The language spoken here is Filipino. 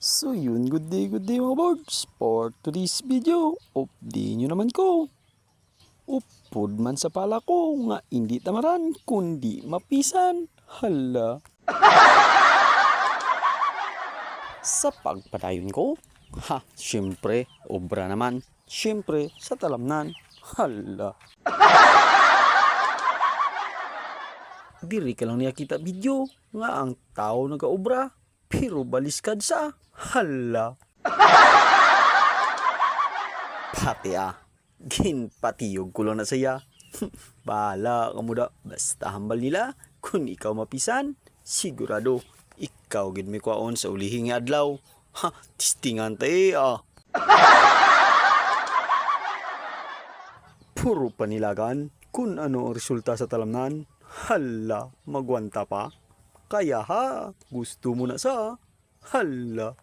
So yun, good day mga birds. For today's video, updi nyo naman ko. Upod man sa pala ko, nga hindi tamaran, kundi mapisan. Hala. Sa pagpadayon ko, syempre, obra naman. Syempre, sa talamnan. Hala. Diri ka lang niya kita video, nga ang tao nagaobra. Pero baliskad sa hala. Pati ginpatiyog ko lang na saya. Bahala ka mo da, basta hambal nila. Kung ikaw mapisan, sigurado, ikaw gid may kwaon sa ulihing adlaw. Tistingan tayo Puro panilagan, kung ano ang resulta sa talamnan. Hala, magwanta pa. Kaya gusto mo na sa hala.